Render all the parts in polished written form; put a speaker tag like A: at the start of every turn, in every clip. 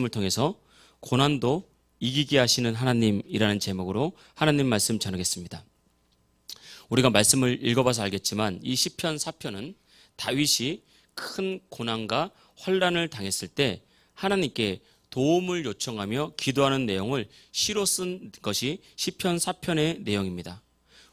A: 을 통해서 고난도 이기게 하시는 하나님이라는 제목으로 하나님 말씀 전하겠습니다. 우리가 말씀을 읽어봐서 알겠지만 이 시편 4편은 다윗이 큰 고난과 환난을 당했을 때 하나님께 도움을 요청하며 기도하는 내용을 시로 쓴 것이 시편 4편의 내용입니다.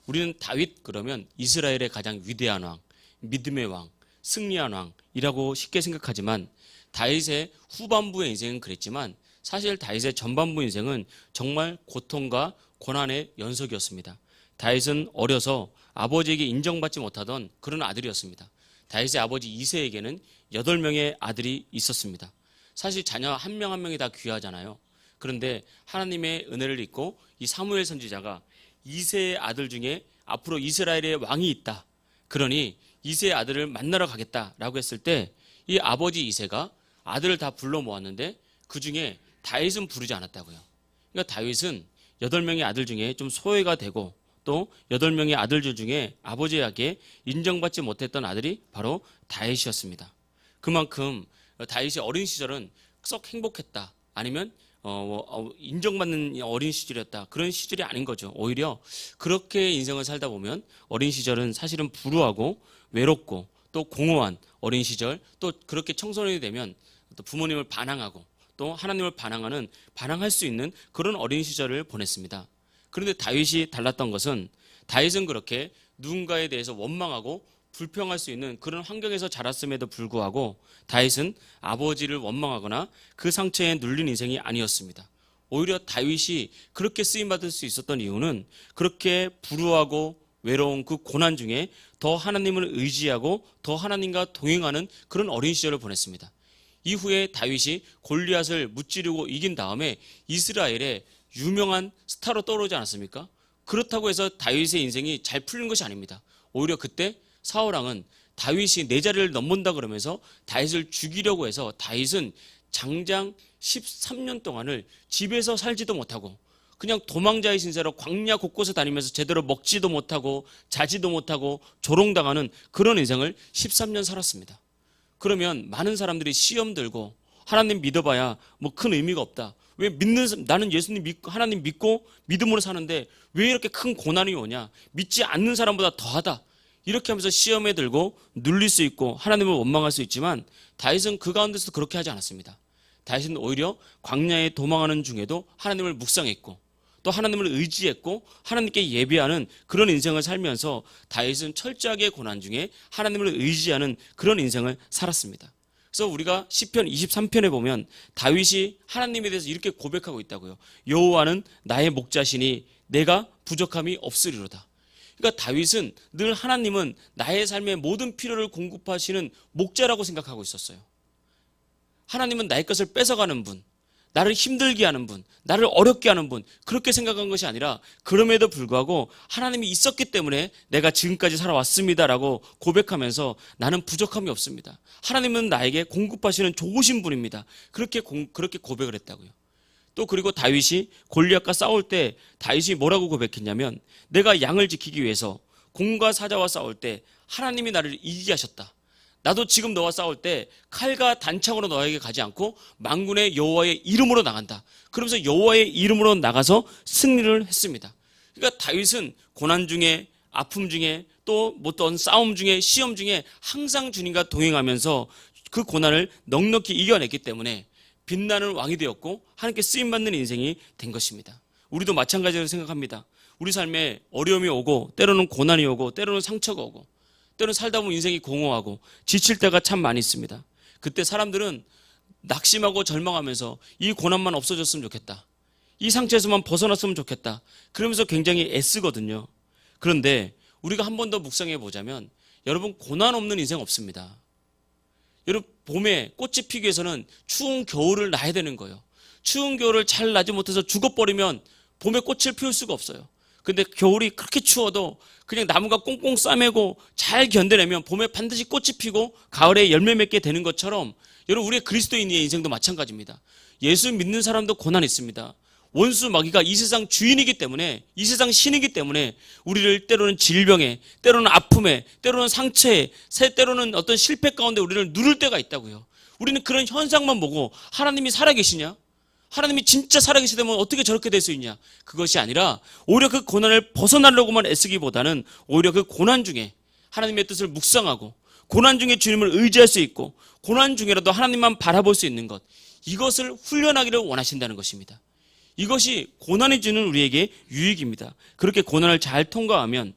A: 우리는 다윗 그러면 이스라엘의 가장 위대한 왕, 믿음의 왕, 승리한 왕이라고 쉽게 생각하지만 다윗의 후반부의 인생은 그랬지만 사실 다윗의 전반부 인생은 정말 고통과 고난의 연속이었습니다. 다윗은 어려서 아버지에게 인정받지 못하던 그런 아들이었습니다. 다윗의 아버지 이새에게는 8명의 아들이 있었습니다. 사실 자녀 한 명 한 명이 다 귀하잖아요. 그런데 하나님의 은혜를 입고 이 사무엘 선지자가 이새의 아들 중에 앞으로 이스라엘의 왕이 있다. 그러니 이새의 아들을 만나러 가겠다라고 했을 때 이 아버지 이새가 아들을 다 불러 모았는데 그 중에 다윗은 부르지 않았다고요. 그러니까 다윗은 8명의 아들 중에 좀 소외가 되고 또 8명의 아들들 중에 아버지에게 인정받지 못했던 아들이 바로 다윗이었습니다. 그만큼 다윗의 어린 시절은 썩 행복했다. 아니면 인정받는 어린 시절이었다. 그런 시절이 아닌 거죠. 오히려 그렇게 인생을 살다 보면 어린 시절은 사실은 불우하고 외롭고 또 공허한 어린 시절, 또 그렇게 청소년이 되면 또 부모님을 반항하고 또 하나님을 반항할 수 있는 그런 어린 시절을 보냈습니다. 그런데 다윗이 달랐던 것은 다윗은 그렇게 누군가에 대해서 원망하고 불평할 수 있는 그런 환경에서 자랐음에도 불구하고 다윗은 아버지를 원망하거나 그 상처에 눌린 인생이 아니었습니다. 오히려 다윗이 그렇게 쓰임받을 수 있었던 이유는 그렇게 불우하고 외로운 그 고난 중에 더 하나님을 의지하고 더 하나님과 동행하는 그런 어린 시절을 보냈습니다. 이후에 다윗이 골리앗을 무찌르고 이긴 다음에 이스라엘의 유명한 스타로 떠오르지 않았습니까? 그렇다고 해서 다윗의 인생이 잘 풀린 것이 아닙니다. 오히려 그때 사울왕은 다윗이 내 자리를 넘본다 그러면서 다윗을 죽이려고 해서 다윗은 장장 13년 동안을 집에서 살지도 못하고 그냥 도망자의 신세로 광야 곳곳에 다니면서 제대로 먹지도 못하고 자지도 못하고 조롱당하는 그런 인생을 13년 살았습니다. 그러면 많은 사람들이 시험 들고 하나님 믿어봐야 뭐 큰 의미가 없다. 왜 나는 예수님 믿고 하나님 믿고 믿음으로 사는데 왜 이렇게 큰 고난이 오냐? 믿지 않는 사람보다 더하다. 이렇게 하면서 시험에 들고 눌릴 수 있고 하나님을 원망할 수 있지만 다윗은 그 가운데서 그렇게 하지 않았습니다. 다윗은 오히려 광야에 도망하는 중에도 하나님을 묵상했고 또 하나님을 의지했고 하나님께 예배하는 그런 인생을 살면서 다윗은 철저하게 고난 중에 하나님을 의지하는 그런 인생을 살았습니다. 그래서 우리가 시편 23편에 보면 다윗이 하나님에 대해서 이렇게 고백하고 있다고요. 여호와는 나의 목자시니 내가 부족함이 없으리로다. 그러니까 다윗은 늘 하나님은 나의 삶의 모든 필요를 공급하시는 목자라고 생각하고 있었어요. 하나님은 나의 것을 뺏어가는 분, 나를 힘들게 하는 분, 나를 어렵게 하는 분, 그렇게 생각한 것이 아니라 그럼에도 불구하고 하나님이 있었기 때문에 내가 지금까지 살아왔습니다라고 고백하면서 나는 부족함이 없습니다. 하나님은 나에게 공급하시는 좋으신 분입니다. 그렇게 고백을 했다고요. 또 그리고 다윗이 골리앗과 싸울 때 다윗이 뭐라고 고백했냐면 내가 양을 지키기 위해서 공과 사자와 싸울 때 하나님이 나를 이기게 하셨다. 나도 지금 너와 싸울 때 칼과 단창으로 너에게 가지 않고 만군의 여호와의 이름으로 나간다. 그러면서 여호와의 이름으로 나가서 승리를 했습니다. 그러니까 다윗은 고난 중에 아픔 중에 또 어떤 싸움 중에 시험 중에 항상 주님과 동행하면서 그 고난을 넉넉히 이겨냈기 때문에 빛나는 왕이 되었고 하나님께 쓰임받는 인생이 된 것입니다. 우리도 마찬가지로 생각합니다. 우리 삶에 어려움이 오고 때로는 고난이 오고 때로는 상처가 오고 때로는 살다 보면 인생이 공허하고 지칠 때가 참 많이 있습니다. 그때 사람들은 낙심하고 절망하면서 이 고난만 없어졌으면 좋겠다. 이 상처에서만 벗어났으면 좋겠다. 그러면서 굉장히 애쓰거든요. 그런데 우리가 한 번 더 묵상해 보자면 여러분 고난 없는 인생 없습니다. 여러분 봄에 꽃이 피기 위해서는 추운 겨울을 나야 되는 거예요. 추운 겨울을 잘 나지 못해서 죽어버리면 봄에 꽃을 피울 수가 없어요. 근데 겨울이 그렇게 추워도 그냥 나무가 꽁꽁 싸매고 잘 견뎌내면 봄에 반드시 꽃이 피고 가을에 열매 맺게 되는 것처럼 여러분 우리의 그리스도인의 인생도 마찬가지입니다. 예수 믿는 사람도 고난이 있습니다. 원수 마귀가 이 세상 주인이기 때문에 이 세상 신이기 때문에 우리를 때로는 질병에 때로는 아픔에 때로는 상처에 때로는 어떤 실패 가운데 우리를 누를 때가 있다고요. 우리는 그런 현상만 보고 하나님이 살아계시냐? 하나님이 진짜 살아계시다면 어떻게 저렇게 될 수 있냐? 그것이 아니라 오히려 그 고난을 벗어나려고만 애쓰기보다는 오히려 그 고난 중에 하나님의 뜻을 묵상하고 고난 중에 주님을 의지할 수 있고 고난 중에라도 하나님만 바라볼 수 있는 것, 이것을 훈련하기를 원하신다는 것입니다. 이것이 고난이 주는 우리에게 유익입니다. 그렇게 고난을 잘 통과하면,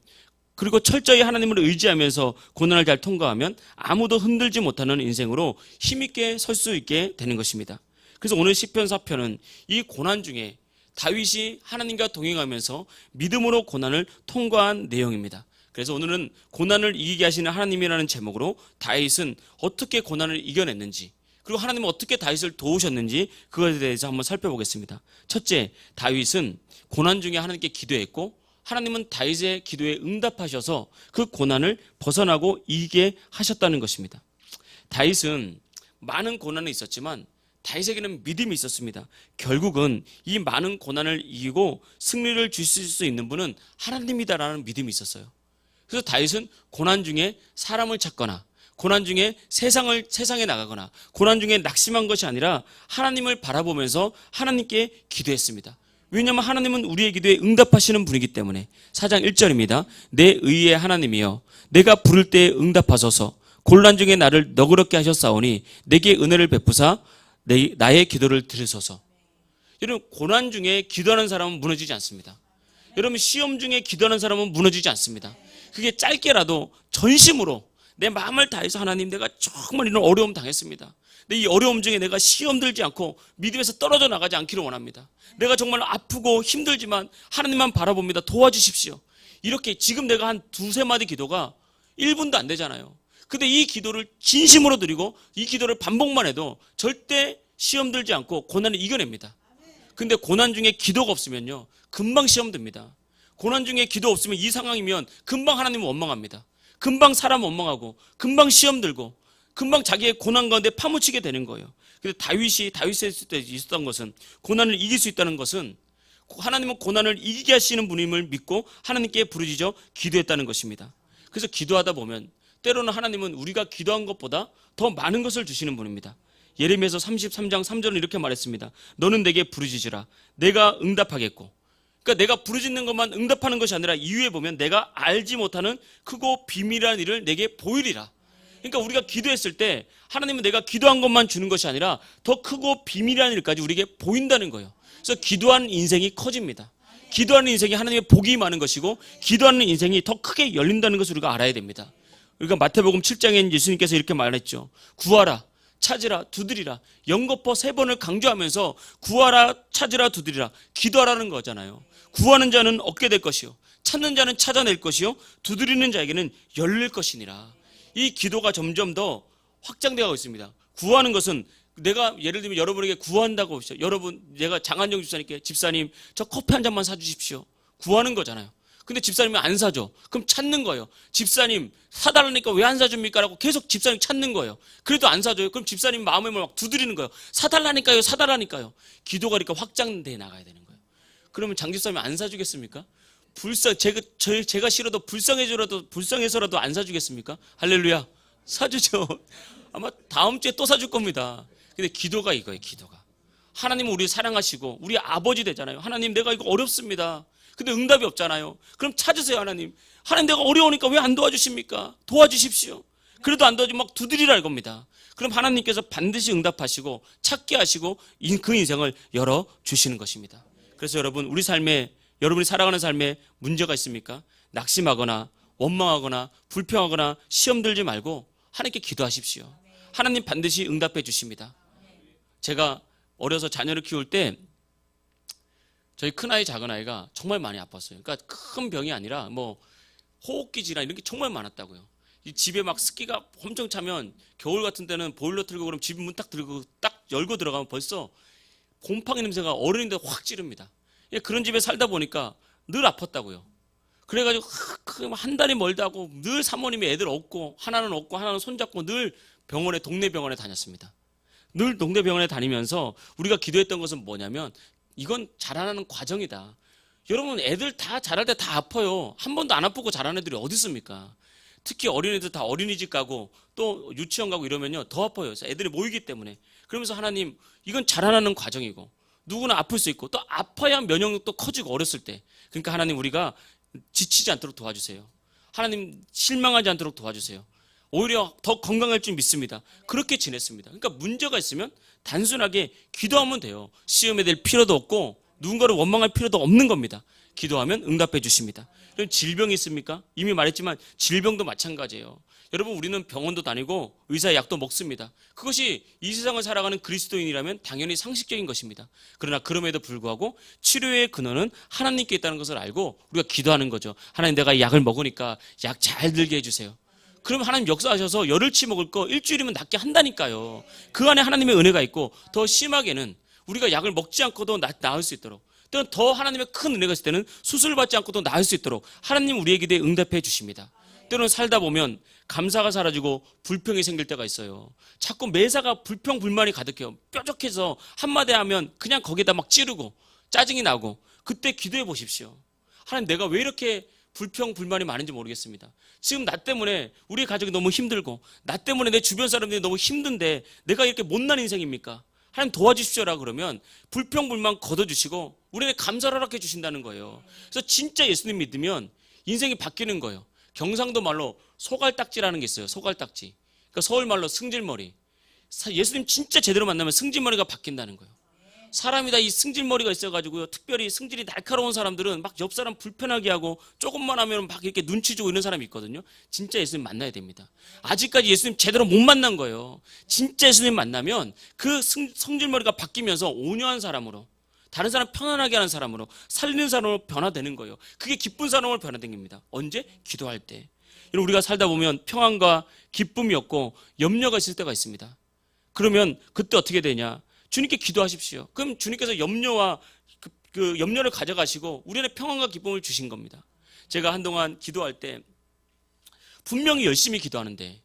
A: 그리고 철저히 하나님을 의지하면서 고난을 잘 통과하면 아무도 흔들지 못하는 인생으로 힘있게 설 수 있게 되는 것입니다. 그래서 오늘 시편 4편은 이 고난 중에 다윗이 하나님과 동행하면서 믿음으로 고난을 통과한 내용입니다. 그래서 오늘은 고난을 이기게 하시는 하나님이라는 제목으로 다윗은 어떻게 고난을 이겨냈는지, 그리고 하나님은 어떻게 다윗을 도우셨는지 그것에 대해서 한번 살펴보겠습니다. 첫째, 다윗은 고난 중에 하나님께 기도했고 하나님은 다윗의 기도에 응답하셔서 그 고난을 벗어나고 이기게 하셨다는 것입니다. 다윗은 많은 고난이 있었지만 다윗에게는 믿음이 있었습니다. 결국은 이 많은 고난을 이기고 승리를 주실 수 있는 분은 하나님이다라는 믿음이 있었어요. 그래서 다윗은 고난 중에 사람을 찾거나 고난 중에 세상에 나가거나 고난 중에 낙심한 것이 아니라 하나님을 바라보면서 하나님께 기도했습니다. 왜냐하면 하나님은 우리의 기도에 응답하시는 분이기 때문에. 4장 1절입니다. 내 의의 하나님이여 내가 부를 때에 응답하소서. 곤란 중에 나를 너그럽게 하셨사오니 내게 은혜를 베푸사 나의 기도를 들으소서. 여러분, 고난 중에 기도하는 사람은 무너지지 않습니다. 여러분, 시험 중에 기도하는 사람은 무너지지 않습니다. 그게 짧게라도 전심으로 내 마음을 다해서 하나님, 내가 정말 이런 어려움 당했습니다. 근데 이 어려움 중에 내가 시험 들지 않고 믿음에서 떨어져 나가지 않기를 원합니다. 내가 정말 아프고 힘들지만 하나님만 바라봅니다. 도와주십시오. 이렇게 지금 내가 한 두세 마디 기도가 1분도 안 되잖아요. 근데 이 기도를 진심으로 드리고 이 기도를 반복만 해도 절대 시험 들지 않고 고난을 이겨냅니다. 근데 고난 중에 기도가 없으면요, 금방 시험 듭니다. 고난 중에 기도 없으면 이 상황이면 금방 하나님은 원망합니다. 금방 사람 원망하고 금방 시험 들고 금방 자기의 고난 가운데 파묻히게 되는 거예요. 근데 다윗이 있었던 것은, 고난을 이길 수 있다는 것은 하나님은 고난을 이기게 하시는 분임을 믿고 하나님께 부르짖어 기도했다는 것입니다. 그래서 기도하다 보면 때로는 하나님은 우리가 기도한 것보다 더 많은 것을 주시는 분입니다. 예레미야서 33장 3절은 이렇게 말했습니다. 너는 내게 부르짖으라 내가 응답하겠고. 그러니까 내가 부르짖는 것만 응답하는 것이 아니라 이후에 보면 내가 알지 못하는 크고 비밀한 일을 내게 보이리라. 그러니까 우리가 기도했을 때 하나님은 내가 기도한 것만 주는 것이 아니라 더 크고 비밀한 일까지 우리에게 보인다는 거예요. 그래서 기도하는 인생이 커집니다. 기도하는 인생이 하나님의 복이 많은 것이고 기도하는 인생이 더 크게 열린다는 것을 우리가 알아야 됩니다. 우리가 마태복음 7장에 예수님께서 이렇게 말했죠. 구하라, 찾으라, 두드리라. 연거푸 3번을 강조하면서 구하라, 찾으라, 두드리라. 기도하라는 거잖아요. 구하는 자는 얻게 될 것이요, 찾는 자는 찾아낼 것이요, 두드리는 자에게는 열릴 것이니라. 이 기도가 점점 더 확장되어 있습니다. 구하는 것은 내가 예를 들면 여러분에게 구한다고 하시죠. 여러분, 내가 장한정 집사님께 집사님 저 커피 한 잔만 사주십시오. 구하는 거잖아요. 근데 집사님이 안 사줘. 그럼 찾는 거예요. 집사님 사달라니까 왜 안 사줍니까? 라고 계속 집사님 찾는 거예요. 그래도 안 사줘요. 그럼 집사님 마음을 막 두드리는 거예요. 사달라니까요, 사달라니까요. 기도가 이렇게 확장돼 나가야 되는 거예요. 그러면 장 집사님이 안 사주겠습니까? 제가 싫어도 불쌍해서라도 안 사주겠습니까? 할렐루야. 사주죠. 아마 다음 주에 또 사줄 겁니다. 근데 기도가 이거예요, 기도가. 하나님은 우리 사랑하시고 우리 아버지 되잖아요. 하나님, 내가 이거 어렵습니다. 근데 응답이 없잖아요. 그럼 찾으세요, 하나님. 하나님, 내가 어려우니까 왜 안 도와주십니까? 도와주십시오. 그래도 안 도와주면 막 두드리라 이겁니다. 그럼 하나님께서 반드시 응답하시고 찾게 하시고 그 인생을 열어주시는 것입니다. 그래서 여러분, 우리 삶에, 여러분이 살아가는 삶에 문제가 있습니까? 낙심하거나 원망하거나 불평하거나 시험 들지 말고 하나님께 기도하십시오. 하나님 반드시 응답해 주십니다. 제가 어려서 자녀를 키울 때 저희 큰아이 작은아이가 정말 많이 아팠어요. 그러니까 큰 병이 아니라 뭐 호흡기 질환 이런 게 정말 많았다고요. 이 집에 막 습기가 엄청 차면 겨울 같은 때는 보일러 틀고 그러면 집 문 딱 들고 딱 열고 들어가면 벌써 곰팡이 냄새가 어른인데 확 찌릅니다. 그런 집에 살다 보니까 늘 아팠다고요. 그래가지고 한 달이 멀다고 늘 사모님이 애들 업고 하나는 손잡고 늘 병원에, 동네 병원에 다녔습니다. 늘 동네 병원에 다니면서 우리가 기도했던 것은 뭐냐면 이건 자라나는 과정이다. 여러분, 애들 다 자랄 때 다 아파요. 한 번도 안 아프고 자란 애들이 어디 있습니까? 특히 어린애들 다 어린이집 가고 또 유치원 가고 이러면요 더 아파요. 애들이 모이기 때문에. 그러면서 하나님 이건 자라나는 과정이고 누구나 아플 수 있고 또 아파야 면역력도 커지고 어렸을 때. 그러니까 하나님 우리가 지치지 않도록 도와주세요. 하나님 실망하지 않도록 도와주세요. 오히려 더 건강할 줄 믿습니다. 그렇게 지냈습니다. 그러니까 문제가 있으면 단순하게 기도하면 돼요. 시험에 될 필요도 없고 누군가를 원망할 필요도 없는 겁니다. 기도하면 응답해 주십니다. 그럼 질병이 있습니까? 이미 말했지만 질병도 마찬가지예요. 여러분 우리는 병원도 다니고 의사 약도 먹습니다. 그것이 이 세상을 살아가는 그리스도인이라면 당연히 상식적인 것입니다. 그러나 그럼에도 불구하고 치료의 근원은 하나님께 있다는 것을 알고 우리가 기도하는 거죠. 하나님 내가 이 약을 먹으니까 약 잘 들게 해주세요. 그럼 하나님 역사하셔서 열흘치 먹을 거 일주일이면 낫게 한다니까요. 그 안에 하나님의 은혜가 있고 더 심하게는 우리가 약을 먹지 않고도 나을 수 있도록 또는 더 하나님의 큰 은혜가 있을 때는 수술받지 않고도 나을 수 있도록 하나님 우리의 기도에 응답해 주십니다. 때로는 살다 보면 감사가 사라지고 불평이 생길 때가 있어요. 자꾸 매사가 불평 불만이 가득해요. 뾰족해서 한마디 하면 그냥 거기에다 막 찌르고 짜증이 나고 그때 기도해 보십시오. 하나님 내가 왜 이렇게 불평 불만이 많은지 모르겠습니다. 지금 나 때문에 우리 가족이 너무 힘들고 나 때문에 내 주변 사람들이 너무 힘든데 내가 이렇게 못난 인생입니까? 하나님 도와주십시오라 그러면 불평 불만 걷어주시고 우리에게 감사를 허락해 주신다는 거예요. 그래서 진짜 예수님 믿으면 인생이 바뀌는 거예요. 경상도 말로 소갈딱지라는 게 있어요. 소갈딱지. 그러니까 서울 말로 승질머리. 예수님 진짜 제대로 만나면 승질머리가 바뀐다는 거예요. 사람이 다 이 승질머리가 있어가지고요. 특별히 승질이 날카로운 사람들은 막 옆 사람 불편하게 하고 조금만 하면 막 이렇게 눈치 주고 이런 사람이 있거든요. 진짜 예수님 만나야 됩니다. 아직까지 예수님 제대로 못 만난 거예요. 진짜 예수님 만나면 그 성질머리가 바뀌면서 온유한 사람으로 다른 사람 편안하게 하는 사람으로 살리는 사람으로 변화되는 거예요. 그게 기쁜 사람으로 변화됩니다. 언제? 기도할 때. 우리가 살다 보면 평안과 기쁨이 없고 염려가 있을 때가 있습니다. 그러면 그때 어떻게 되냐? 주님께 기도하십시오. 그럼 주님께서 염려와 그 염려를 가져가시고 우리의 평안과 기쁨을 주신 겁니다. 제가 한동안 기도할 때 분명히 열심히 기도하는데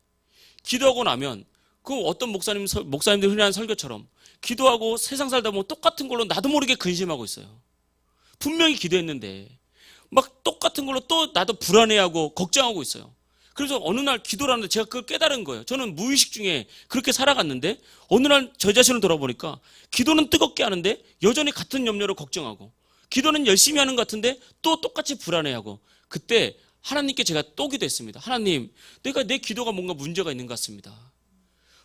A: 기도하고 나면 그 어떤 목사님들 흔히 하는 설교처럼 기도하고 세상 살다 보면 똑같은 걸로 나도 모르게 근심하고 있어요. 분명히 기도했는데 막 똑같은 걸로 또 나도 불안해하고 걱정하고 있어요. 그래서 어느 날 기도를 하는데 제가 그걸 깨달은 거예요. 저는 무의식 중에 그렇게 살아갔는데 어느 날 저 자신을 돌아보니까 기도는 뜨겁게 하는데 여전히 같은 염려를 걱정하고 기도는 열심히 하는 것 같은데 또 똑같이 불안해하고 그때 하나님께 제가 또 기도했습니다. 하나님, 내가 내 기도가 뭔가 문제가 있는 것 같습니다.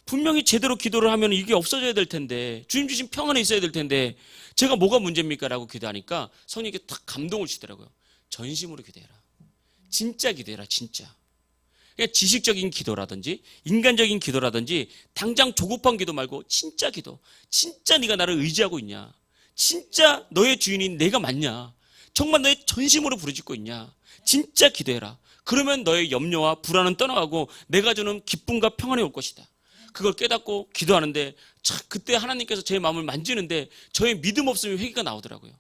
A: 분명히 제대로 기도를 하면 이게 없어져야 될 텐데 주님 주신 평안이 있어야 될 텐데 제가 뭐가 문제입니까? 라고 기도하니까 성령님께 딱 감동을 주시더라고요. 전심으로 기도해라. 진짜 기도해라. 진짜. 그러니까 지식적인 기도라든지 인간적인 기도라든지 당장 조급한 기도 말고 진짜 기도. 진짜 네가 나를 의지하고 있냐? 진짜 너의 주인인 내가 맞냐? 정말 너의 전심으로 부르짖고 있냐? 진짜 기도해라. 그러면 너의 염려와 불안은 떠나가고 내가 주는 기쁨과 평안이 올 것이다. 그걸 깨닫고 기도하는데 참 그때 하나님께서 제 마음을 만지는데 저의 믿음 없음이 회개가 나오더라고요.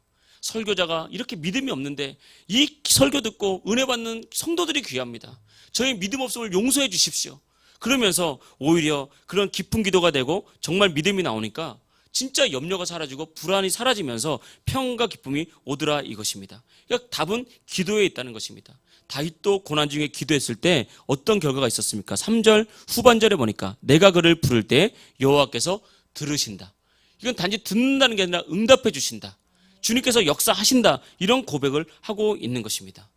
A: 설교자가 이렇게 믿음이 없는데 이 설교 듣고 은혜 받는 성도들이 귀합니다. 저의 믿음 없음을 용서해 주십시오. 그러면서 오히려 그런 깊은 기도가 되고 정말 믿음이 나오니까 진짜 염려가 사라지고 불안이 사라지면서 평안과 기쁨이 오더라 이것입니다. 그러니까 답은 기도에 있다는 것입니다. 다윗도 고난 중에 기도했을 때 어떤 결과가 있었습니까? 3절 후반절에 보니까 내가 그를 부를 때 여호와께서 들으신다. 이건 단지 듣는다는 게 아니라 응답해 주신다. 주님께서 역사하신다. 이런 고백을 하고 있는 것입니다.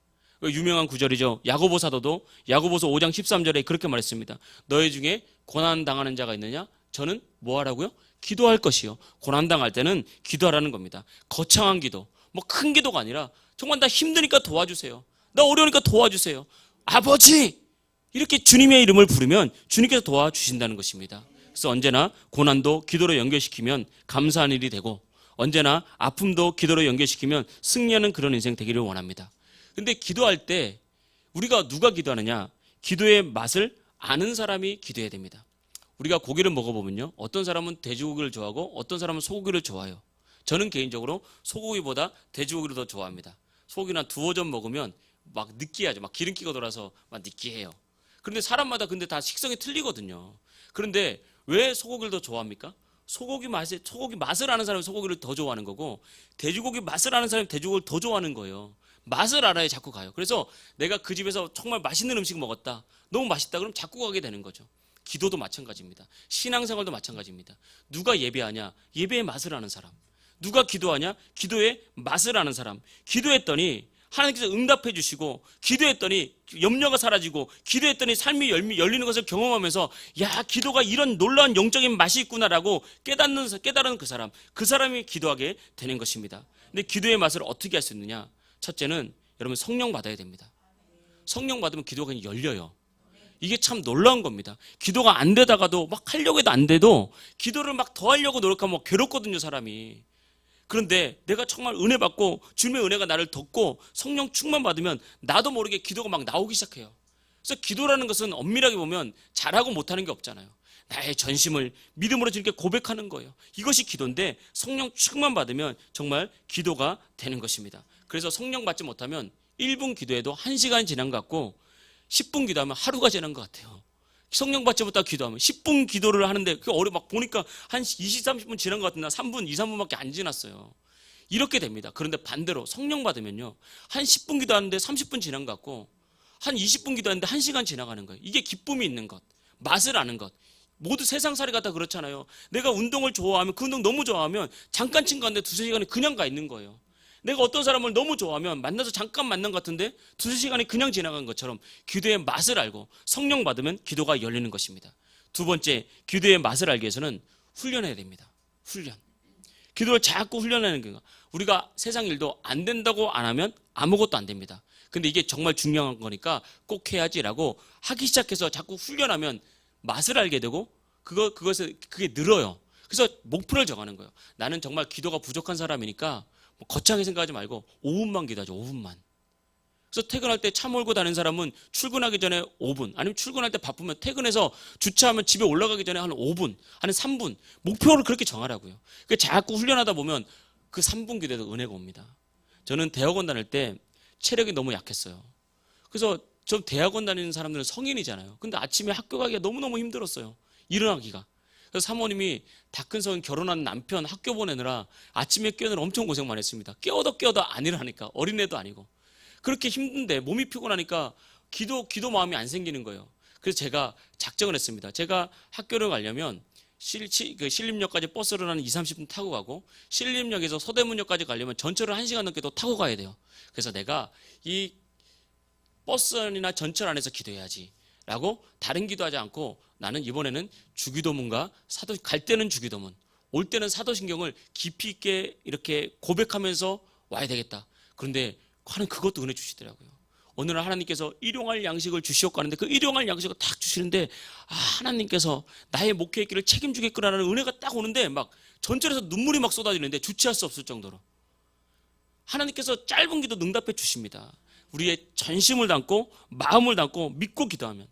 A: 유명한 구절이죠. 야고보 사도도 야고보서 5장 13절에 그렇게 말했습니다. 너희 중에 고난당하는 자가 있느냐? 저는 뭐 하라고요? 기도할 것이요. 고난당할 때는 기도하라는 겁니다. 거창한 기도, 뭐 큰 기도가 아니라 정말 나 힘드니까 도와주세요. 나 어려우니까 도와주세요. 아버지! 이렇게 주님의 이름을 부르면 주님께서 도와주신다는 것입니다. 그래서 언제나 고난도 기도로 연결시키면 감사한 일이 되고 언제나 아픔도 기도로 연결시키면 승리하는 그런 인생 되기를 원합니다. 근데 기도할 때 우리가 누가 기도하느냐? 기도의 맛을 아는 사람이 기도해야 됩니다. 우리가 고기를 먹어보면요. 어떤 사람은 돼지고기를 좋아하고 어떤 사람은 소고기를 좋아해요. 저는 개인적으로 소고기보다 돼지고기를 더 좋아합니다. 소고기는 한 두어 점 먹으면 막 느끼하죠. 막 기름기가 돌아서 막 느끼해요. 그런데 사람마다 근데 다 식성이 틀리거든요. 그런데 왜 소고기를 더 좋아합니까? 소고기 맛을 아는 사람이 소고기를 더 좋아하는 거고 돼지고기 맛을 아는 사람이 돼지고기를 더 좋아하는 거예요. 맛을 알아야 자꾸 가요. 그래서 내가 그 집에서 정말 맛있는 음식 먹었다, 너무 맛있다, 그럼 자꾸 가게 되는 거죠. 기도도 마찬가지입니다. 신앙생활도 마찬가지입니다. 누가 예배하냐? 예배의 맛을 아는 사람. 누가 기도하냐? 기도의 맛을 아는 사람. 기도했더니 하나님께서 응답해 주시고, 기도했더니 염려가 사라지고, 기도했더니 삶이 열리는 것을 경험하면서, 야, 기도가 이런 놀라운 영적인 맛이 있구나라고 깨달은 그 사람이 기도하게 되는 것입니다. 근데 기도의 맛을 어떻게 할 수 있느냐? 첫째는 여러분 성령 받아야 됩니다. 성령 받으면 기도가 그냥 열려요. 이게 참 놀라운 겁니다. 기도가 안 되다가도 막 하려고 해도 안 돼도 기도를 막 더 하려고 노력하면 괴롭거든요, 사람이. 그런데 내가 정말 은혜 받고 주님의 은혜가 나를 덮고 성령 충만 받으면 나도 모르게 기도가 막 나오기 시작해요. 그래서 기도라는 것은 엄밀하게 보면 잘하고 못하는 게 없잖아요. 나의 전심을 믿음으로 주님께 고백하는 거예요. 이것이 기도인데 성령 충만 받으면 정말 기도가 되는 것입니다. 그래서 성령 받지 못하면 1분 기도해도 1시간 지난 것 같고 10분 기도하면 하루가 지난 것 같아요. 성령 받지 못하고 기도하면 10분 기도를 하는데 그 막 보니까 한 20, 30분 지난 것 같은데 3분, 2, 3분밖에 안 지났어요. 이렇게 됩니다. 그런데 반대로 성령 받으면요, 한 10분 기도하는데 30분 지난 것 같고 한 20분 기도하는데 1시간 지나가는 거예요. 이게 기쁨이 있는 것, 맛을 아는 것. 모두 세상살이가 다 그렇잖아요. 내가 운동을 좋아하면, 그 운동 너무 좋아하면 잠깐 친 가는데 2-3시간이 그냥 가 있는 거예요. 내가 어떤 사람을 너무 좋아하면 만나서 잠깐 만난 것 같은데 2-3시간이 그냥 지나간 것처럼 기도의 맛을 알고 성령 받으면 기도가 열리는 것입니다. 두 번째, 기도의 맛을 알기 위해서는 훈련해야 됩니다. 훈련. 기도를 자꾸 훈련하는 거예요. 우리가 세상 일도 안 된다고 안 하면 아무것도 안 됩니다. 근데 이게 정말 중요한 거니까 꼭 해야지라고 하기 시작해서 자꾸 훈련하면 맛을 알게 되고 그게 늘어요. 그래서 목표를 정하는 거예요. 나는 정말 기도가 부족한 사람이니까 거창하게 생각하지 말고 5분만 기도하죠. 5분만. 그래서 퇴근할 때 차 몰고 다니는 사람은 출근하기 전에 5분, 아니면 출근할 때 바쁘면 퇴근해서 주차하면 집에 올라가기 전에 한 5분, 한 3분, 목표를 그렇게 정하라고요. 그러니까 자꾸 훈련하다 보면 그 3분 기도에도 은혜가 옵니다. 저는 대학원 다닐 때 체력이 너무 약했어요. 그래서 전 대학원 다니는 사람들은 성인이잖아요. 근데 아침에 학교 가기가 너무너무 힘들었어요. 일어나기가. 그래서 사모님이 다 큰 성인 결혼한 남편 학교 보내느라 아침에 깨우느라 엄청 고생 많이 했습니다. 깨워도 안 일어나니까. 어린애도 아니고. 그렇게 힘든데 몸이 피곤하니까 기도 마음이 안 생기는 거예요. 그래서 제가 작정을 했습니다. 제가 학교를 가려면 신림역까지 버스를 한 20-30분 타고 가고, 신림역에서 서대문역까지 가려면 전철을 1시간 넘게 더 타고 가야 돼요. 그래서 내가 이 버스 안이나 전철 안에서 기도해야지 라고 다른 기도하지 않고, 나는 이번에는 주기도문과 갈 때는 주기도문, 올 때는 사도신경을 깊이 있게 이렇게 고백하면서 와야 되겠다. 그런데 하나님 그것도 은혜 주시더라고요. 어느 날 하나님께서 일용할 양식을 주시옵고 하는데 그 일용할 양식을 딱 주시는데, 하나님께서 나의 목회의 길을 책임주겠구나라는 은혜가 딱 오는데 막 전철에서 눈물이 막 쏟아지는데 주체할 수 없을 정도로 하나님께서 짧은 기도 응답해 주십니다. 우리의 전심을 담고 마음을 담고 믿고 기도하면.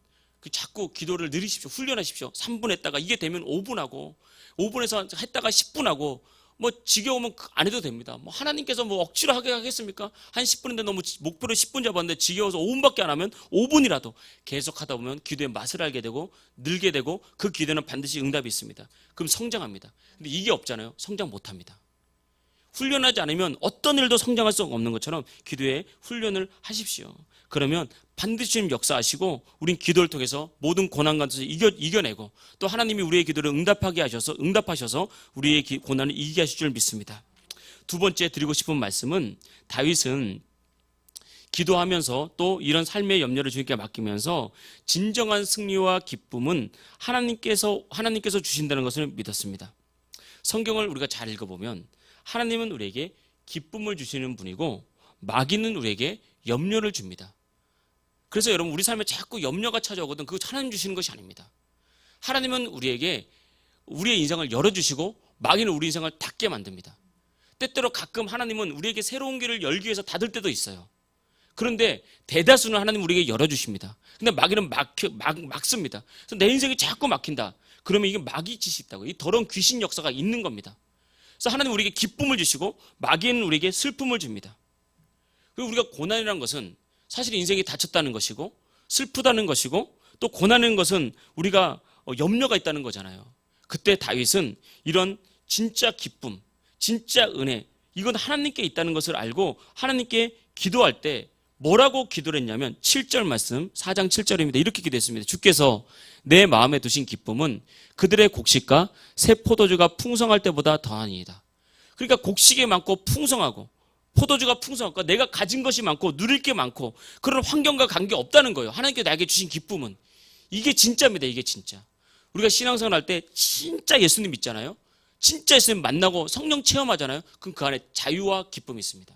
A: 자꾸 기도를 늘리십시오. 훈련하십시오. 3분 했다가 이게 되면 5분 하고, 5분에서 했다가 10분 하고, 뭐 지겨우면 안 해도 됩니다. 뭐 하나님께서 뭐 억지로 하게 하겠습니까? 한 10분인데 너무 목표를 10분 잡았는데 지겨워서 5분밖에 안 하면 5분이라도 계속 하다 보면 기도의 맛을 알게 되고 늘게 되고, 그 기도는 반드시 응답이 있습니다. 그럼 성장합니다. 근데 이게 없잖아요. 성장 못합니다. 훈련하지 않으면 어떤 일도 성장할 수 없는 것처럼 기도에 훈련을 하십시오. 그러면 반드시 주님 역사하시고, 우린 기도를 통해서 모든 고난 가운데서 이겨내고, 또 하나님이 우리의 기도를 응답하셔서 우리의 고난을 이기게 하실 줄 믿습니다. 두 번째 드리고 싶은 말씀은, 다윗은 기도하면서 또 이런 삶의 염려를 주님께 맡기면서 진정한 승리와 기쁨은 하나님께서 주신다는 것을 믿었습니다. 성경을 우리가 잘 읽어보면 하나님은 우리에게 기쁨을 주시는 분이고 마귀는 우리에게 염려를 줍니다. 그래서 여러분, 우리 삶에 자꾸 염려가 찾아오거든. 그거 하나님 주시는 것이 아닙니다. 하나님은 우리에게 우리의 인생을 열어주시고 마귀는 우리 인생을 닫게 만듭니다. 때때로 가끔 하나님은 우리에게 새로운 길을 열기 위해서 닫을 때도 있어요. 그런데 대다수는 하나님 우리에게 열어주십니다. 근데 마귀는 막습니다. 그래서 내 인생이 자꾸 막힌다. 그러면 이게 마귀 짓이 있다고, 이 더러운 귀신 역사가 있는 겁니다. 그래서 하나님 우리에게 기쁨을 주시고 마귀는 우리에게 슬픔을 줍니다. 그리고 우리가 고난이라는 것은 사실 인생이 닫혔다는 것이고, 슬프다는 것이고, 또 고난인 것은 우리가 염려가 있다는 거잖아요. 그때 다윗은 이런 진짜 기쁨, 진짜 은혜, 이건 하나님께 있다는 것을 알고 하나님께 기도할 때 뭐라고 기도를 했냐면 7절 말씀 4장 7절입니다. 이렇게 기도했습니다. 주께서 내 마음에 두신 기쁨은 그들의 곡식과 새 포도주가 풍성할 때보다 더하니이다. 그러니까 곡식이 많고 풍성하고 포도주가 풍성하고 내가 가진 것이 많고 누릴 게 많고 그런 환경과 관계없다는 거예요. 하나님께 나에게 주신 기쁨은. 이게 진짜입니다. 이게 진짜. 우리가 신앙생활 할 때 진짜 예수님 믿잖아요. 진짜 예수님 만나고 성령 체험하잖아요. 그럼 그 안에 자유와 기쁨이 있습니다.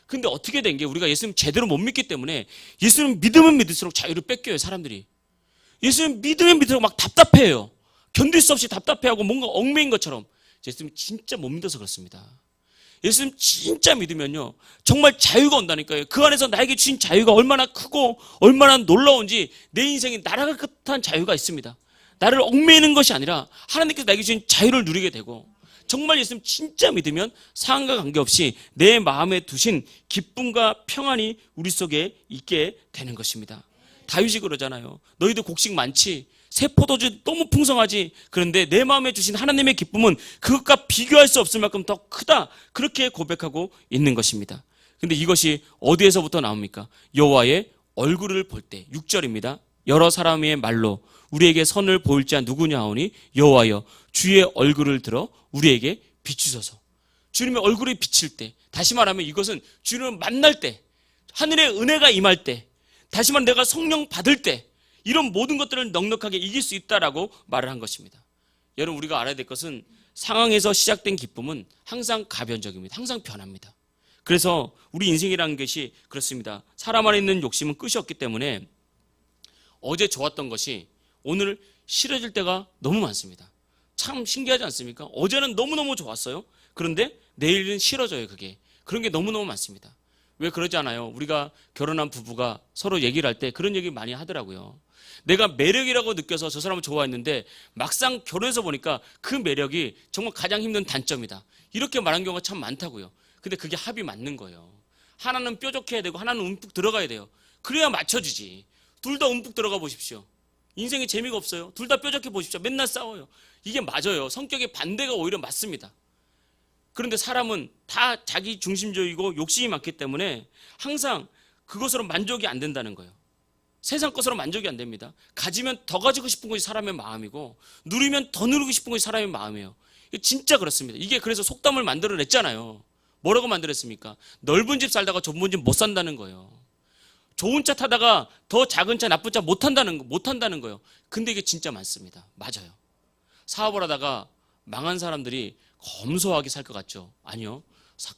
A: 근데 어떻게 된 게 우리가 예수님 제대로 못 믿기 때문에 예수님 믿으면 믿을수록 자유를 뺏겨요. 사람들이. 예수님 믿으면 믿을수록 막 답답해요. 견딜 수 없이 답답해하고 뭔가 얽매인 것처럼. 예수님 진짜 못 믿어서 그렇습니다. 예수님 진짜 믿으면요 정말 자유가 온다니까요. 그 안에서 나에게 주신 자유가 얼마나 크고 얼마나 놀라운지 내 인생에 날아갈 듯한 자유가 있습니다. 나를 얽매이는 것이 아니라 하나님께서 나에게 주신 자유를 누리게 되고 정말 예수님 진짜 믿으면 상황과 관계없이 내 마음에 두신 기쁨과 평안이 우리 속에 있게 되는 것입니다. 다윗이 그러잖아요. 너희들 곡식 많지? 새 포도주 너무 풍성하지? 그런데 내 마음에 주신 하나님의 기쁨은 그것과 비교할 수 없을 만큼 더 크다. 그렇게 고백하고 있는 것입니다. 근데 이것이 어디에서부터 나옵니까? 여호와의 얼굴을 볼 때 6절입니다. 여러 사람의 말로 우리에게 선을 보일 자 누구냐 하오니 여호와여 주의 얼굴을 들어 우리에게 비추소서. 주님의 얼굴이 비칠 때, 다시 말하면 이것은 주님을 만날 때, 하늘의 은혜가 임할 때, 다시 말하면 내가 성령 받을 때 이런 모든 것들을 넉넉하게 이길 수 있다라고 말을 한 것입니다. 여러분 우리가 알아야 될 것은 상황에서 시작된 기쁨은 항상 가변적입니다. 항상 변합니다. 그래서 우리 인생이라는 것이 그렇습니다. 사람 안에 있는 욕심은 끝이 없기 때문에 어제 좋았던 것이 오늘 싫어질 때가 너무 많습니다. 참 신기하지 않습니까? 어제는 너무너무 좋았어요. 그런데 내일은 싫어져요. 그게. 그런 게 너무너무 많습니다. 왜 그러지 않아요? 우리가 결혼한 부부가 서로 얘기를 할 때 그런 얘기 많이 하더라고요. 내가 매력이라고 느껴서 저 사람을 좋아했는데 막상 결혼해서 보니까 그 매력이 정말 가장 힘든 단점이다. 이렇게 말한 경우가 참 많다고요. 근데 그게 합이 맞는 거예요. 하나는 뾰족해야 되고 하나는 움푹 들어가야 돼요. 그래야 맞춰지지. 둘 다 움푹 들어가 보십시오. 인생에 재미가 없어요. 둘 다 뾰족해 보십시오. 맨날 싸워요. 이게 맞아요. 성격의 반대가 오히려 맞습니다. 그런데 사람은 다 자기 중심적이고 욕심이 많기 때문에 항상 그것으로 만족이 안 된다는 거예요. 세상 것으로 만족이 안 됩니다. 가지면 더 가지고 싶은 것이 사람의 마음이고 누리면 더 누리고 싶은 것이 사람의 마음이에요. 진짜 그렇습니다. 이게 그래서 속담을 만들어냈잖아요. 뭐라고 만들었습니까? 넓은 집 살다가 좁은 집 못 산다는 거예요. 좋은 차 타다가 더 작은 차 나쁜 차 못 탄다는 거예요. 근데 이게 진짜 많습니다. 맞아요. 사업을 하다가 망한 사람들이 검소하게 살 것 같죠? 아니요.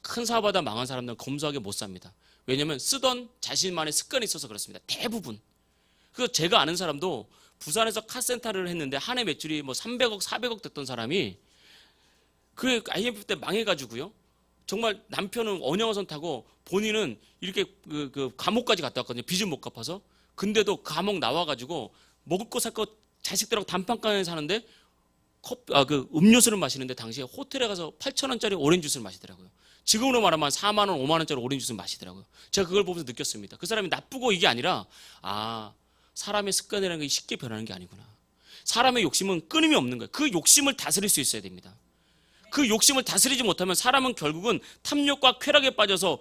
A: 큰 사업하다 망한 사람들은 검소하게 못 삽니다. 왜냐하면 쓰던 자신만의 습관이 있어서 그렇습니다. 대부분. 그래서 제가 아는 사람도 부산에서 카센터를 했는데 한 해 매출이 뭐 300억, 400억 됐던 사람이 그 IMF 때 망해가지고요. 정말 남편은 언영어선 타고 본인은 이렇게 그 감옥까지 갔다 왔거든요. 빚을 못 갚아서. 근데도 감옥 나와가지고 먹을 거 살 거 자식들하고 단판간에 사는데 음료수를 마시는데 당시에 호텔에 가서 8,000원짜리 오렌지 주스를 마시더라고요. 지금으로 말하면 4만 원, 5만 원짜리 오렌지 주스를 마시더라고요. 제가 그걸 보면서 느꼈습니다. 그 사람이 나쁘고 이게 아니라 사람의 습관이라는 게 쉽게 변하는 게 아니구나. 사람의 욕심은 끊임이 없는 거예요. 그 욕심을 다스릴 수 있어야 됩니다. 그 욕심을 다스리지 못하면 사람은 결국은 탐욕과 쾌락에 빠져서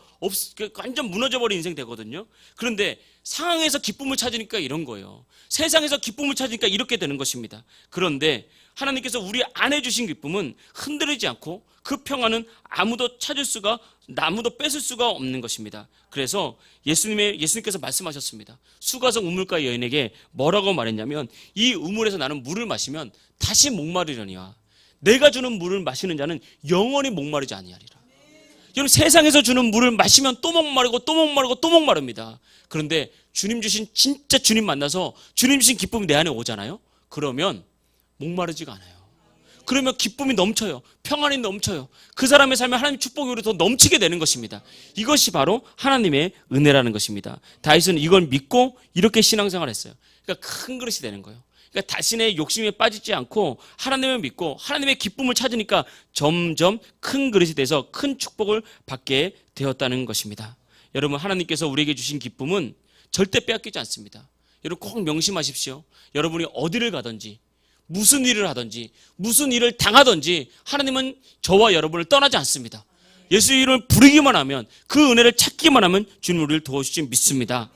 A: 완전 무너져버린 인생 되거든요. 그런데 상황에서 기쁨을 찾으니까 이런 거예요. 세상에서 기쁨을 찾으니까 이렇게 되는 것입니다. 그런데 하나님께서 우리 안에 주신 기쁨은 흔들리지 않고 그 평안은 아무도 뺏을 수가 없는 것입니다. 그래서 예수님께서 말씀하셨습니다. 수가성 우물가 여인에게 뭐라고 말했냐면 이 우물에서 나는 물을 마시면 다시 목마르려니와 내가 주는 물을 마시는 자는 영원히 목마르지 아니하리라. 여러분 세상에서 주는 물을 마시면 또 목마르고 또 목마르고 또 목마릅니다. 그런데 주님 주신 진짜 주님 만나서 주님 주신 기쁨이 내 안에 오잖아요. 그러면 목마르지가 않아요. 그러면 기쁨이 넘쳐요. 평안이 넘쳐요. 그 사람의 삶에 하나님의 축복이 우리 더 넘치게 되는 것입니다. 이것이 바로 하나님의 은혜라는 것입니다. 다윗은 이걸 믿고 이렇게 신앙생활을 했어요. 그러니까 큰 그릇이 되는 거예요. 그러니까 자신의 욕심에 빠지지 않고 하나님을 믿고 하나님의 기쁨을 찾으니까 점점 큰 그릇이 돼서 큰 축복을 받게 되었다는 것입니다. 여러분 하나님께서 우리에게 주신 기쁨은 절대 빼앗기지 않습니다. 여러분 꼭 명심하십시오. 여러분이 어디를 가든지 무슨 일을 하든지 무슨 일을 당하든지 하나님은 저와 여러분을 떠나지 않습니다. 예수 이름을 부르기만 하면, 그 은혜를 찾기만 하면 주님 우리를 도와주실 줄 믿습니다.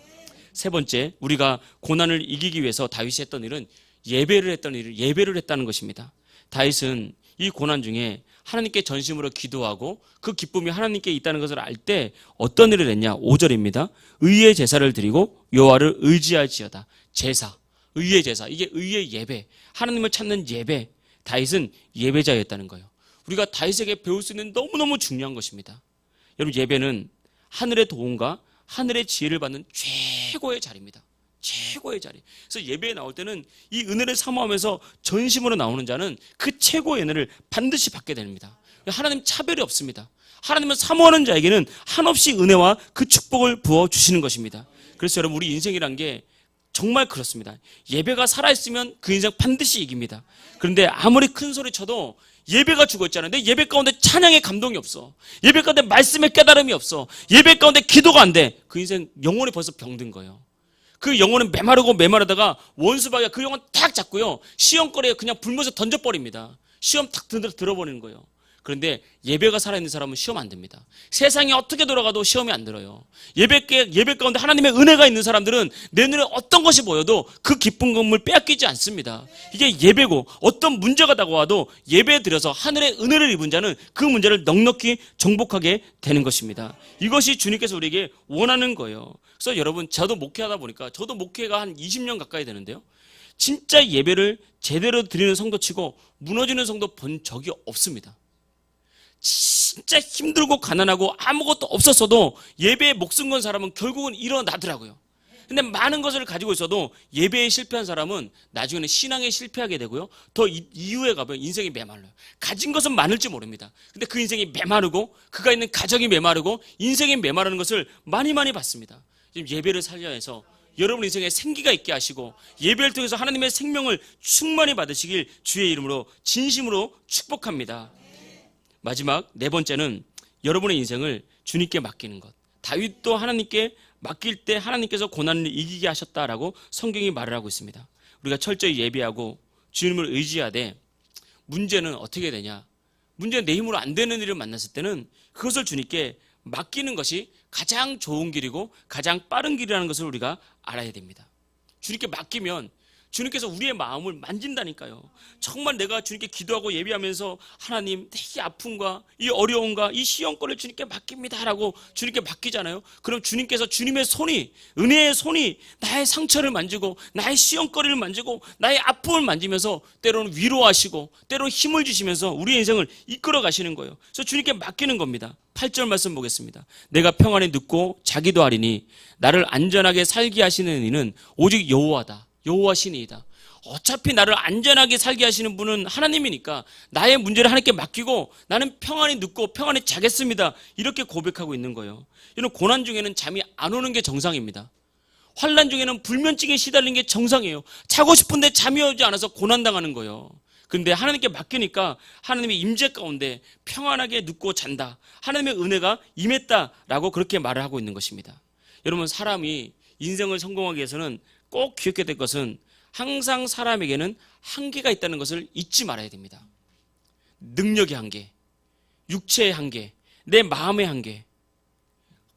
A: 세 번째, 우리가 고난을 이기기 위해서 다윗이 했던 일은 예배를 했다는 것입니다. 다윗은 이 고난 중에 하나님께 전심으로 기도하고 그 기쁨이 하나님께 있다는 것을 알 때 어떤 일을 했냐? 5절입니다. 의의 제사를 드리고 여호와를 의지할지어다. 제사, 의의 제사, 이게 의의 예배, 하나님을 찾는 예배. 다윗은 예배자였다는 거예요. 우리가 다윗에게 배울 수 있는 너무너무 중요한 것입니다. 여러분, 예배는 하늘의 도움과 하늘의 지혜를 받는 최고의 자리입니다. 최고의 자리. 그래서 예배에 나올 때는 이 은혜를 사모하면서 전심으로 나오는 자는 그 최고의 은혜를 반드시 받게 됩니다. 하나님 차별이 없습니다. 하나님을 사모하는 자에게는 한없이 은혜와 그 축복을 부어주시는 것입니다. 그래서 여러분, 우리 인생이란 게 정말 그렇습니다. 예배가 살아있으면 그 인생 반드시 이깁니다. 그런데 아무리 큰 소리 쳐도 예배가 죽어있잖아요. 내 예배 가운데 찬양의 감동이 없어. 예배 가운데 말씀의 깨달음이 없어. 예배 가운데 기도가 안 돼. 그 인생 영혼이 벌써 병든 거예요. 그 영혼은 메마르다가 원수박이가 그 영혼 탁 잡고요, 시험거리에 그냥 불면서 던져버립니다. 시험 탁 들어버리는 거예요. 그런데 예배가 살아있는 사람은 시험 안 됩니다. 세상이 어떻게 돌아가도 시험이 안 들어요. 예배 가운데 하나님의 은혜가 있는 사람들은 내 눈에 어떤 것이 보여도 그 기쁜 건물 빼앗기지 않습니다. 이게 예배고, 어떤 문제가 다가와도 예배 드려서 하늘의 은혜를 입은 자는 그 문제를 넉넉히 정복하게 되는 것입니다. 이것이 주님께서 우리에게 원하는 거예요. 그래서 여러분, 저도 목회하다 보니까, 저도 목회가 한 20년 가까이 되는데요, 진짜 예배를 제대로 드리는 성도치고 무너지는 성도 본 적이 없습니다. 진짜 힘들고 가난하고 아무것도 없었어도 예배에 목숨 건 사람은 결국은 일어나더라고요. 근데 많은 것을 가지고 있어도 예배에 실패한 사람은 나중에는 신앙에 실패하게 되고요, 더 이후에 가면 인생이 메말라요. 가진 것은 많을지 모릅니다. 근데 그 인생이 메마르고, 그가 있는 가정이 메마르고 인생이 메마르는 것을 많이 봤습니다. 지금 예배를 살려 해서 여러분 인생에 생기가 있게 하시고, 예배를 통해서 하나님의 생명을 충만히 받으시길 주의 이름으로 진심으로 축복합니다. 마지막 네 번째는 여러분의 인생을 주님께 맡기는 것. 다윗도 하나님께 맡길 때 하나님께서 고난을 이기게 하셨다라고 성경이 말을 하고 있습니다. 우리가 철저히 예배하고 주님을 의지하되, 문제는 어떻게 되냐? 문제는 내 힘으로 안 되는 일을 만났을 때는 그것을 주님께 맡기는 것이 가장 좋은 길이고 가장 빠른 길이라는 것을 우리가 알아야 됩니다. 주님께 맡기면 주님께서 우리의 마음을 만진다니까요. 정말 내가 주님께 기도하고 예배하면서, 하나님, 이 아픔과 이 어려움과 이 시험거리를 주님께 맡깁니다 라고 주님께 맡기잖아요. 그럼 주님께서 주님의 손이, 은혜의 손이 나의 상처를 만지고 나의 시험거리를 만지고 나의 아픔을 만지면서 때로는 위로하시고 때로는 힘을 주시면서 우리의 인생을 이끌어 가시는 거예요. 그래서 주님께 맡기는 겁니다. 8절 말씀 보겠습니다. 내가 평안히 눕고 자기도 하리니 나를 안전하게 살게 하시는 이는 오직 여호와다. 여호와 신이이다. 어차피 나를 안전하게 살게 하시는 분은 하나님이니까 나의 문제를 하나님께 맡기고 나는 평안히 눕고 평안히 자겠습니다. 이렇게 고백하고 있는 거예요. 이런 고난 중에는 잠이 안 오는 게 정상입니다. 환난 중에는 불면증에 시달리는 게 정상이에요. 자고 싶은데 잠이 오지 않아서 고난당하는 거예요. 그런데 하나님께 맡기니까 하나님의 임재 가운데 평안하게 눕고 잔다. 하나님의 은혜가 임했다라고 그렇게 말을 하고 있는 것입니다. 여러분, 사람이 인생을 성공하기 위해서는 꼭 기억해야 될 것은, 항상 사람에게는 한계가 있다는 것을 잊지 말아야 됩니다. 능력의 한계, 육체의 한계, 내 마음의 한계,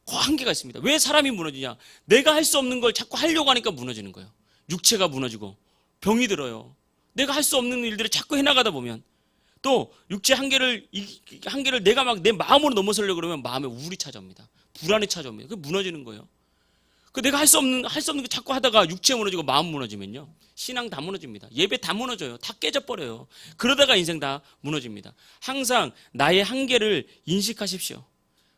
A: 그 한계가 있습니다. 왜 사람이 무너지냐? 내가 할 수 없는 걸 자꾸 하려고 하니까 무너지는 거예요. 육체가 무너지고 병이 들어요. 내가 할 수 없는 일들을 자꾸 해나가다 보면, 또 육체 한계를 내가 막 내 마음으로 넘어서려고 그러면 마음에 우울이 찾아옵니다. 불안이 찾아옵니다. 그게 무너지는 거예요. 내가 할 수 없는 거 자꾸 하다가 육체 무너지고 마음 무너지면요, 신앙 다 무너집니다. 예배 다 무너져요. 다 깨져버려요. 그러다가 인생 다 무너집니다. 항상 나의 한계를 인식하십시오.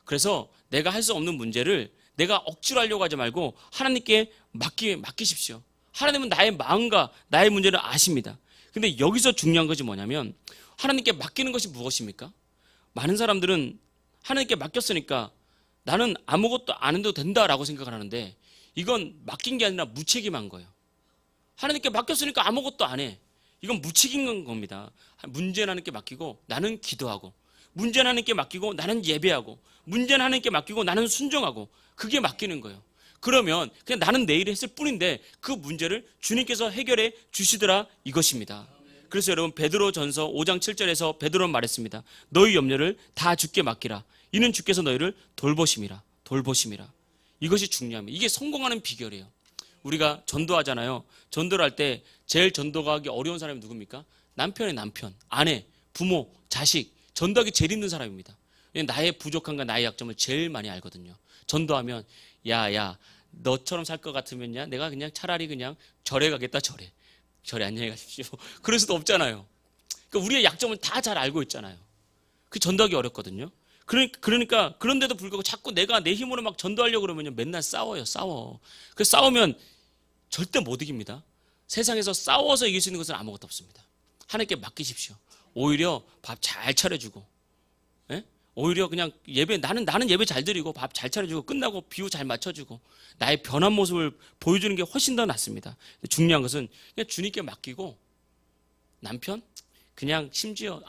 A: 그래서 내가 할 수 없는 문제를 내가 억지로 하려고 하지 말고 하나님께 맡기십시오. 하나님은 나의 마음과 나의 문제를 아십니다. 근데 여기서 중요한 것이 뭐냐면, 하나님께 맡기는 것이 무엇입니까? 많은 사람들은 하나님께 맡겼으니까 나는 아무것도 안 해도 된다라고 생각을 하는데, 이건 맡긴 게 아니라 무책임한 거예요. 하나님께 맡겼으니까 아무것도 안 해. 이건 무책임한 겁니다. 문제는 하나님께 맡기고 나는 기도하고, 문제는 하나님께 맡기고 나는 예배하고, 문제는 하나님께 맡기고 나는 순종하고, 그게 맡기는 거예요. 그러면 그냥 나는 내일 했을 뿐인데 그 문제를 주님께서 해결해 주시더라, 이것입니다. 그래서 여러분, 베드로전서 5장 7절에서 베드로는 말했습니다. 너희 염려를 다 주께 맡기라. 이는 주께서 너희를 돌보심이라. 돌보심이라. 이것이 중요합니다. 이게 성공하는 비결이에요. 우리가 전도하잖아요. 전도를 할 때 제일 전도하기 어려운 사람이 누굽니까? 남편의 남편, 아내, 부모, 자식. 전도하기 제일 힘든 사람입니다. 나의 부족함과 나의 약점을 제일 많이 알거든요. 전도하면 야 너처럼 살 것 같으면야 내가 그냥 차라리 그냥 절에 가겠다. 절에 안녕히 가십시오. 그럴 수도 없잖아요. 그러니까 우리의 약점을 다 잘 알고 있잖아요. 그 전도하기 어렵거든요. 그러니까 그런데도 불구하고 자꾸 내가 내 힘으로 막 전도하려고 그러면 맨날 싸워. 그 싸우면 절대 못 이깁니다. 세상에서 싸워서 이길 수 있는 것은 아무것도 없습니다. 하나님께 맡기십시오. 오히려 밥 잘 차려주고, 예? 오히려 그냥 예배 나는 예배 잘 드리고 밥 잘 차려주고 끝나고 비유 잘 맞춰주고 나의 변한 모습을 보여주는 게 훨씬 더 낫습니다. 중요한 것은 그냥 주님께 맡기고 남편 그냥 심지어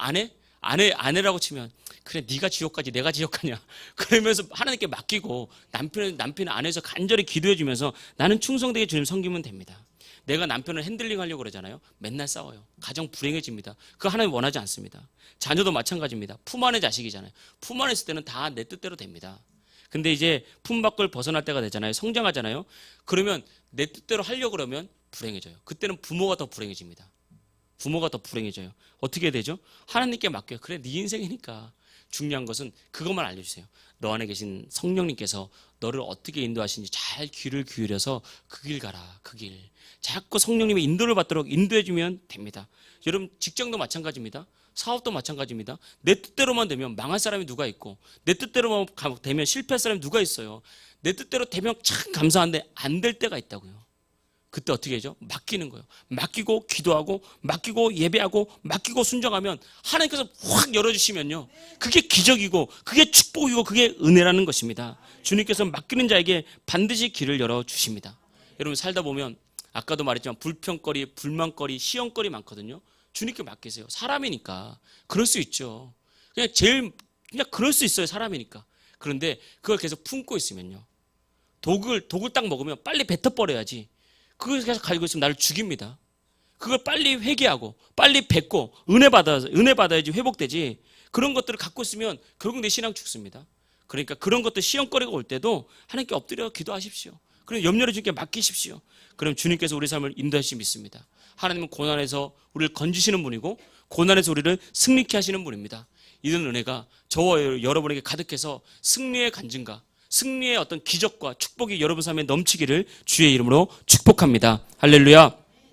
A: 아내라고 치면 그래 네가 지옥 가지 내가 지옥 가냐 그러면서 하나님께 맡기고 남편은 안에서 간절히 기도해 주면서 나는 충성되게 주님 섬기면 됩니다. 내가 남편을 핸들링 하려고 그러잖아요. 맨날 싸워요. 가정 불행해집니다. 그거 하나님 원하지 않습니다. 자녀도 마찬가지입니다. 품 안의 자식이잖아요. 품 안에 있을 때는 다 내 뜻대로 됩니다. 근데 이제 품 밖을 벗어날 때가 되잖아요. 성장하잖아요. 그러면 내 뜻대로 하려고 그러면 불행해져요. 그때는 부모가 더 불행해집니다. 부모가 더 불행해져요. 어떻게 되죠? 하나님께 맡겨요. 그래 네 인생이니까. 중요한 것은 그것만 알려주세요. 너 안에 계신 성령님께서 너를 어떻게 인도하시는지 잘 귀를 기울여서 그 길 가라. 그 길. 자꾸 성령님의 인도를 받도록 인도해주면 됩니다. 여러분 직장도 마찬가지입니다. 사업도 마찬가지입니다. 내 뜻대로만 되면 망할 사람이 누가 있고 내 뜻대로만 되면 실패할 사람이 누가 있어요. 내 뜻대로 되면 참 감사한데 안 될 때가 있다고요. 그때 어떻게 하죠? 맡기는 거예요. 맡기고 기도하고 맡기고 예배하고 맡기고 순종하면 하나님께서 확 열어주시면요. 그게 기적이고 그게 축복이고 그게 은혜라는 것입니다. 주님께서 맡기는 자에게 반드시 길을 열어주십니다. 여러분 살다 보면 아까도 말했지만 불평거리, 불만거리, 시험거리 많거든요. 주님께 맡기세요. 사람이니까 그럴 수 있죠. 그냥 그럴 수 있어요. 사람이니까. 그런데 그걸 계속 품고 있으면요. 독을 딱 먹으면 빨리 뱉어버려야지. 그걸 계속 가지고 있으면 나를 죽입니다. 그걸 빨리 회개하고 빨리 뱉고 은혜 받아야지 회복되지. 그런 것들을 갖고 있으면 결국 내 신앙 죽습니다. 그러니까 그런 것들 시험거리가 올 때도 하나님께 엎드려 기도하십시오. 그럼 염려를 주님께 맡기십시오. 그럼 주님께서 우리 삶을 인도하시지 믿습니다. 하나님은 고난에서 우리를 건지시는 분이고 고난에서 우리를 승리케 하시는 분입니다. 이런 은혜가 저와 여러분에게 가득해서 승리의 간증과 승리의 어떤 기적과 축복이 여러분 삶에 넘치기를 주의 이름으로 축복합니다. 할렐루야.